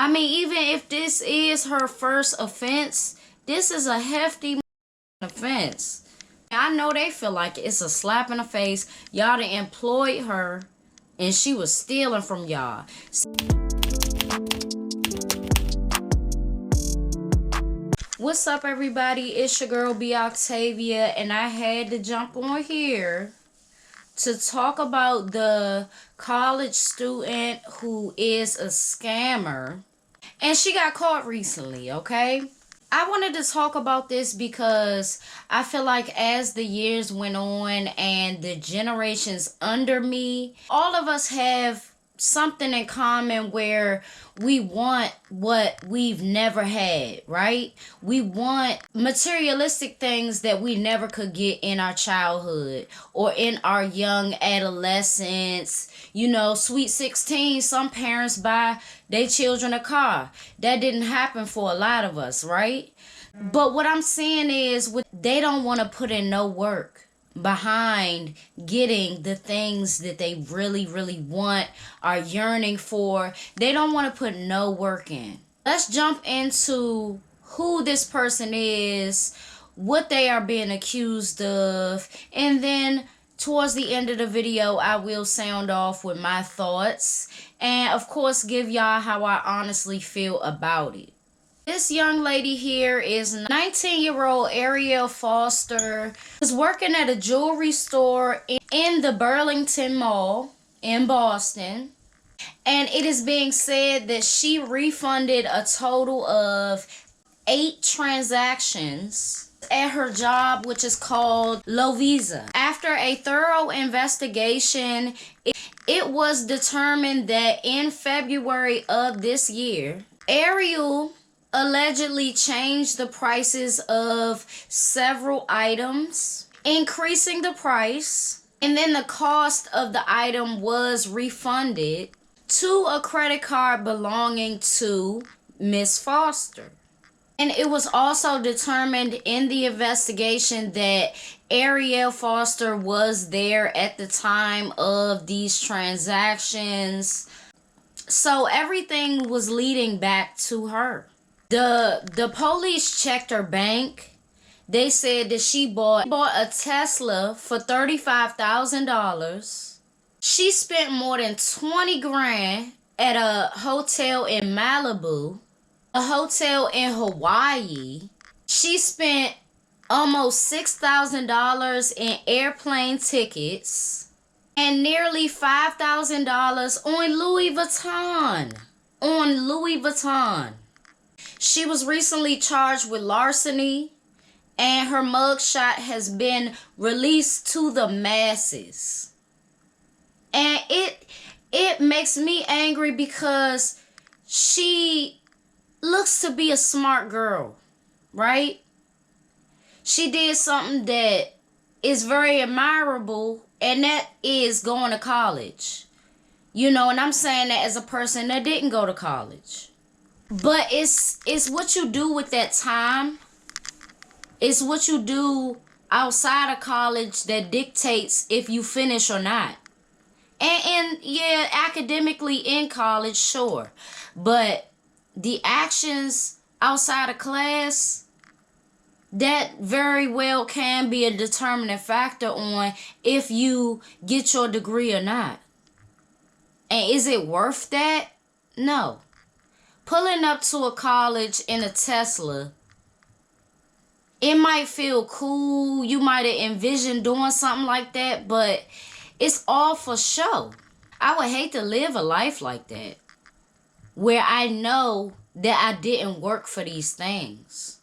I mean, even if this is her first offense, this is a hefty offense. I know they feel like it's a slap in the face. Y'all done employed her and she was stealing from y'all. What's up, everybody? It's your girl B Octavia, and I had to jump on here to talk about the college student who is a scammer, and she got caught recently. Okay, I wanted to talk about this because I feel like as the years went on and the generations under me, all of us have something in common where we want what we've never had, right? We want materialistic things that we never could get in our childhood or in our young adolescence. You know, sweet 16, some parents buy their children a car. That didn't happen for a lot of us, right? But what I'm saying is, they don't want to put in no work behind getting the things that they really, really want, are yearning for. They don't want to put no work in. Let's jump into who this person is, what they are being accused of, and then towards the end of the video, I will sound off with my thoughts and, of course, give y'all how I honestly feel about it. This young lady here is 19-year-old Ariel Foster, is working at a jewelry store in the Burlington Mall in Boston. And it is being said that she refunded a total of 8 transactions at her job, which is called Lovisa. After a thorough investigation, it was determined that in February of this year, Ariel allegedly changed the prices of several items, increasing the price, and then the cost of the item was refunded to a credit card belonging to Miss Foster. And it was also determined in the investigation that Ariel Foster was there at the time of these transactions. So everything was leading back to her. The police checked her bank. They said that she bought a Tesla for $35,000. She spent more than 20 grand at a hotel in Malibu, a hotel in Hawaii. She spent almost $6,000 in airplane tickets and nearly $5,000 on Louis Vuitton. She was recently charged with larceny, and her mugshot has been released to the masses. And it makes me angry because she looks to be a smart girl, right? She did something that is very admirable, and that is going to college. You know, and I'm saying that as a person that didn't go to college. But it's what you do with that time. It's what you do outside of college that dictates if you finish or not. And yeah, academically in college, sure. But the actions outside of class, that very well can be a determining factor on if you get your degree or not. And is it worth that? No. Pulling up to a college in a Tesla, it might feel cool. You might have envisioned doing something like that, but it's all for show. I would hate to live a life like that, where I know that I didn't work for these things.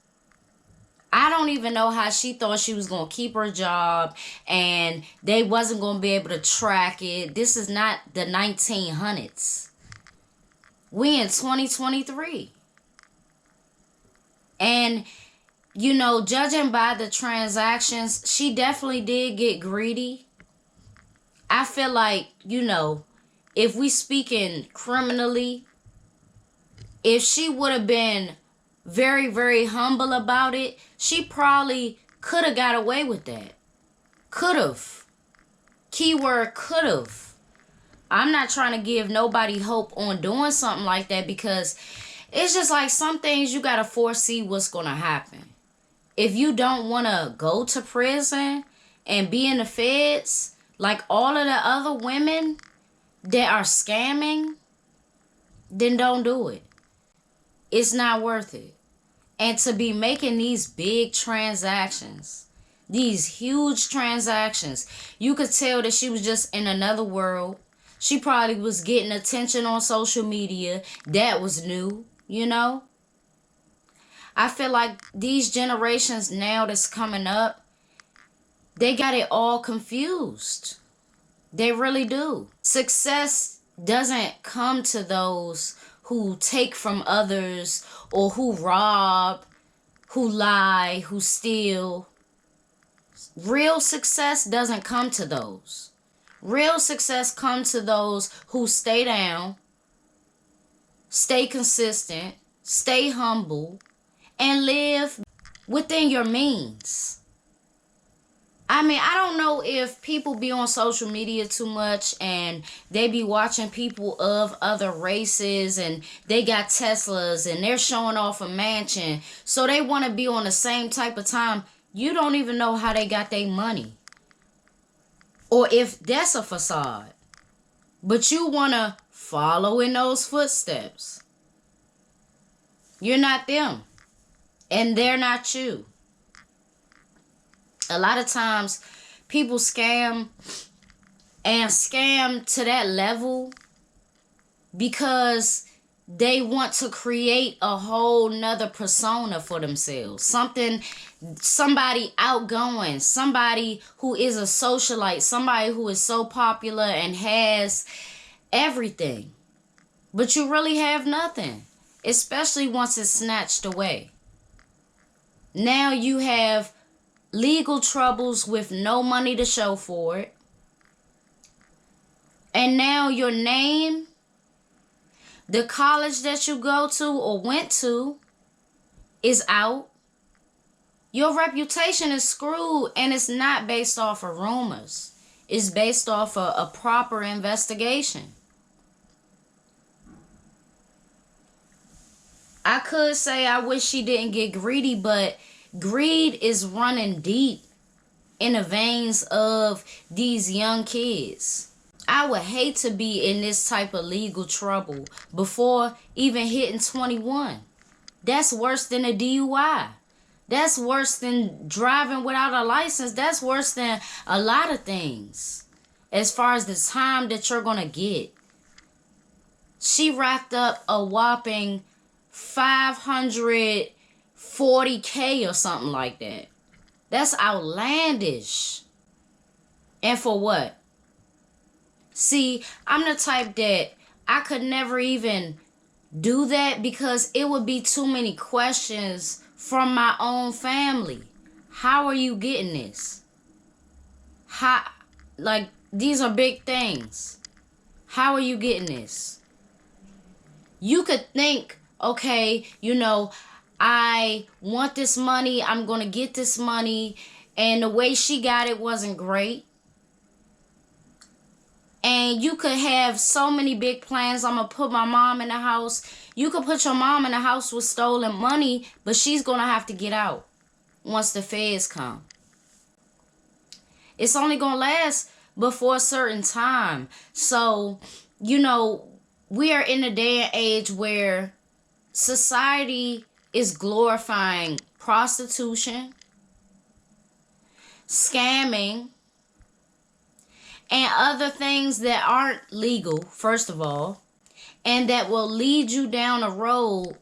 I don't even know how she thought she was going to keep her job and they wasn't going to be able to track it. This is not the 1900s. We in 2023. And, you know, judging by the transactions, she definitely did get greedy. I feel like, you know, if we speaking criminally, if she would have been very, very humble about it, she probably could have got away with that. Could have. Keyword could have. I'm not trying to give nobody hope on doing something like that because It's just like some things you gotta foresee what's gonna happen. If you don't wanna go to prison and be in the feds, like all of the other women that are scamming, then don't do it. It's not worth it. And to be making these big transactions, these huge transactions, you could tell that she was just in another world. She probably was getting attention on social media. That was new, you know? I feel like these generations now that's coming up, they got it all confused. They really do. Success doesn't come to those who take from others or who rob, who lie, who steal. Real success doesn't come to those. Real success comes to those who stay down, stay consistent, stay humble, and live within your means. I mean, I don't know if people be on social media too much and they be watching people of other races and they got Teslas and they're showing off a mansion. So they want to be on the same type of time. You don't even know how they got their money. Or if that's a facade. But you want to follow in those footsteps. You're not them. And they're not you. A lot of times people scam and scam to that level because they want to create a whole nother persona for themselves. Somebody outgoing, somebody who is a socialite, somebody who is so popular and has everything. But you really have nothing, especially once it's snatched away. Now you have legal troubles with no money to show for it. And now your name, the college that you go to or went to, is out. Your reputation is screwed, and it's not based off of rumors. It's based off of a proper investigation. I could say I wish she didn't get greedy, but greed is running deep in the veins of these young kids. I would hate to be in this type of legal trouble before even hitting 21. That's worse than a DUI. That's worse than driving without a license. That's worse than a lot of things as far as the time that you're going to get. She racked up a whopping $540K or something like that. That's outlandish. And for what? See, I'm the type that I could never even do that because it would be too many questions from my own family. How are you getting this? These are big things. How are you getting this? You could think, okay, I want this money. I'm going to get this money. And the way she got it wasn't great. And you could have so many big plans. I'm going to put my mom in the house. You could put your mom in the house with stolen money, but she's going to have to get out once the feds come. It's only going to last before a certain time. So, we are in a day and age where society is glorifying prostitution, scamming, and other things that aren't legal, first of all, and that will lead you down a road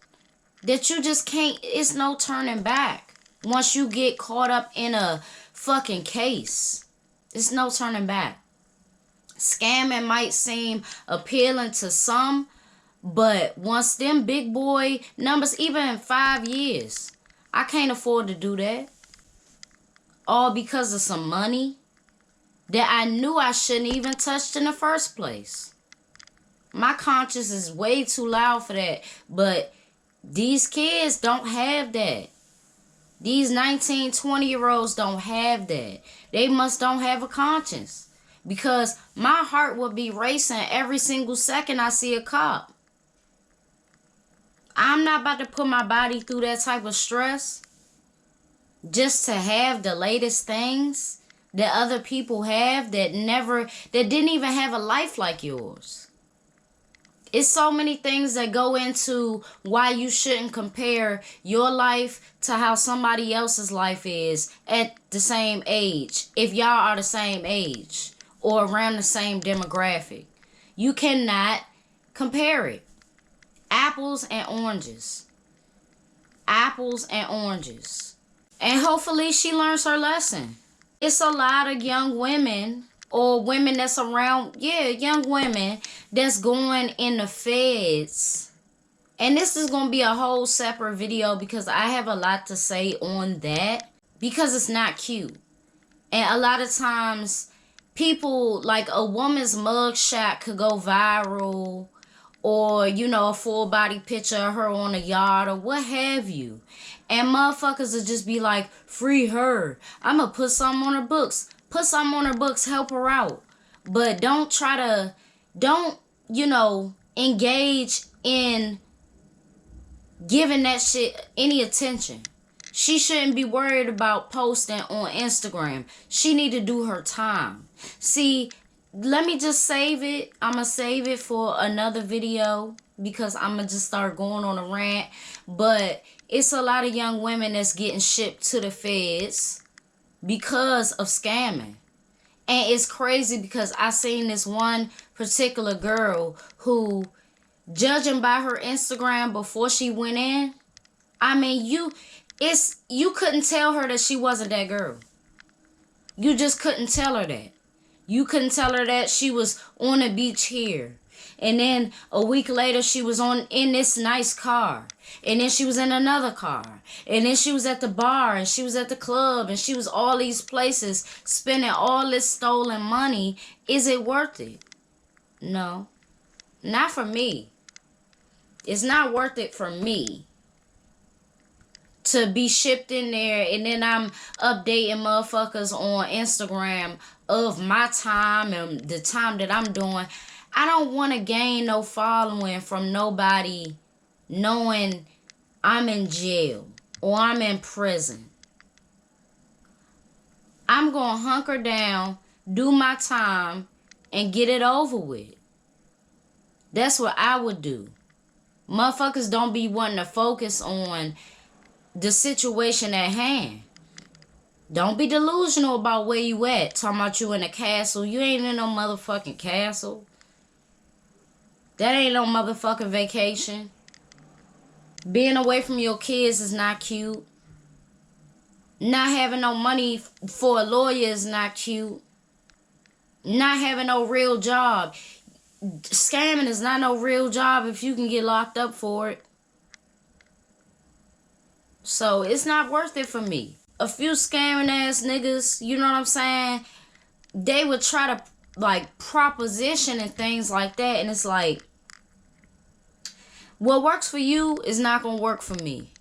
that you just can't, it's no turning back. Once you get caught up in a fucking case, it's no turning back. Scamming might seem appealing to some, but once them big boy numbers, even in 5 years, I can't afford to do that. All because of some money that I knew I shouldn't even touched in the first place. My conscience is way too loud for that. But these kids don't have that. These 19, 20-year-olds don't have that. They don't have a conscience. Because my heart will be racing every single second I see a cop. I'm not about to put my body through that type of stress just to have the latest things that other people have that didn't even have a life like yours. It's so many things that go into why you shouldn't compare your life to how somebody else's life is at the same age, if y'all are the same age or around the same demographic. You cannot compare it. Apples and oranges. Apples and oranges. And hopefully she learns her lesson. It's a lot of young women or women that's around, young women that's going in the feds. And this is going to be a whole separate video because I have a lot to say on that because it's not cute. And a lot of times people, like a woman's mugshot could go viral, or, a full body picture of her on a yacht or what have you. And motherfuckers will just be like, free her. I'm going to put something on her books. Put something on her books, help her out. But don't engage in giving that shit any attention. She shouldn't be worried about posting on Instagram. She need to do her time. See, let me just save it. I'm going to save it for another video because I'm going to just start going on a rant. But it's a lot of young women that's getting shipped to the feds because of scamming. And it's crazy because I seen this one particular girl who, judging by her Instagram before she went in, I mean, you couldn't tell her that she wasn't that girl. You just couldn't tell her that. You couldn't tell her that she was on the beach here. And then a week later, she was in this nice car. And then she was in another car. And then she was at the bar. And she was at the club. And she was all these places spending all this stolen money. Is it worth it? No. Not for me. It's not worth it for me to be shipped in there. And then I'm updating motherfuckers on Instagram of my time and the time that I'm doing. I don't want to gain no following from nobody knowing I'm in jail or I'm in prison. I'm going to hunker down, do my time, and get it over with. That's what I would do. Motherfuckers don't be wanting to focus on the situation at hand. Don't be delusional about where you at. Talking about you in a castle. You ain't in no motherfucking castle. That ain't no motherfucking vacation. Being away from your kids is not cute. Not having no money for a lawyer is not cute. Not having no real job. Scamming is not no real job if you can get locked up for it. So it's not worth it for me. A few scamming ass niggas, you know what I'm saying? They would try to proposition and things like that. And it's like, what works for you is not going to work for me.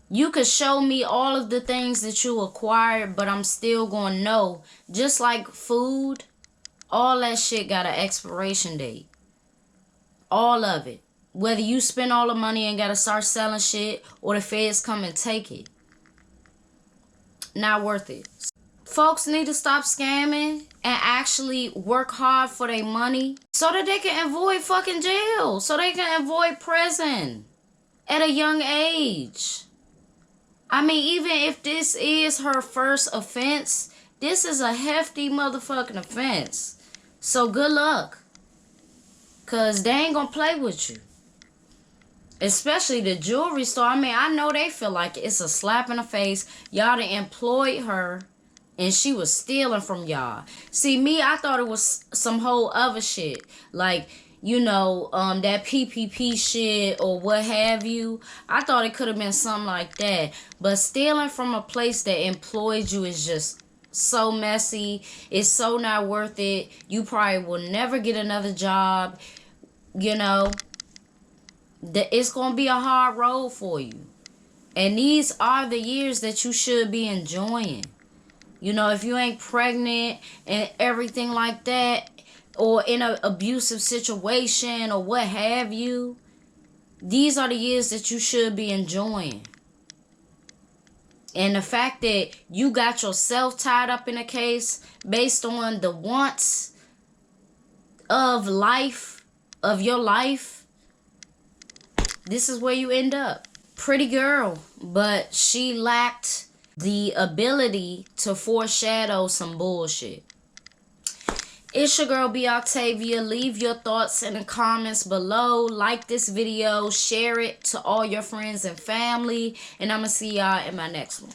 You could show me all of the things that you acquired, but I'm still going to know. Just like food, all that shit got an expiration date. All of it. Whether you spend all the money and got to start selling shit or the feds come and take it. Not worth it. Folks need to stop scamming and actually work hard for their money so that they can avoid fucking jail. So they can avoid prison at a young age. I mean, even if this is her first offense, this is a hefty motherfucking offense. So good luck. Because they ain't going to play with you. Especially the jewelry store. I mean, I know they feel like it's a slap in the face. Y'all done employed her and she was stealing from y'all. See, me, I thought it was some whole other shit. Like, that PPP shit or what have you. I thought it could have been something like that. But stealing from a place that employed you is just so messy. It's so not worth it. You probably will never get another job. It's going to be a hard road for you. And these are the years that you should be enjoying. If you ain't pregnant and everything like that, or in an abusive situation or what have you, These are the years that you should be enjoying. And the fact that you got yourself tied up in a case based on the wants of life, of your life, this is where you end up. Pretty girl, but she lacked the ability to foreshadow some bullshit. It's your girl, B. Octavia. Leave your thoughts in the comments below. Like this video. Share it to all your friends and family. And I'm going to see y'all in my next one.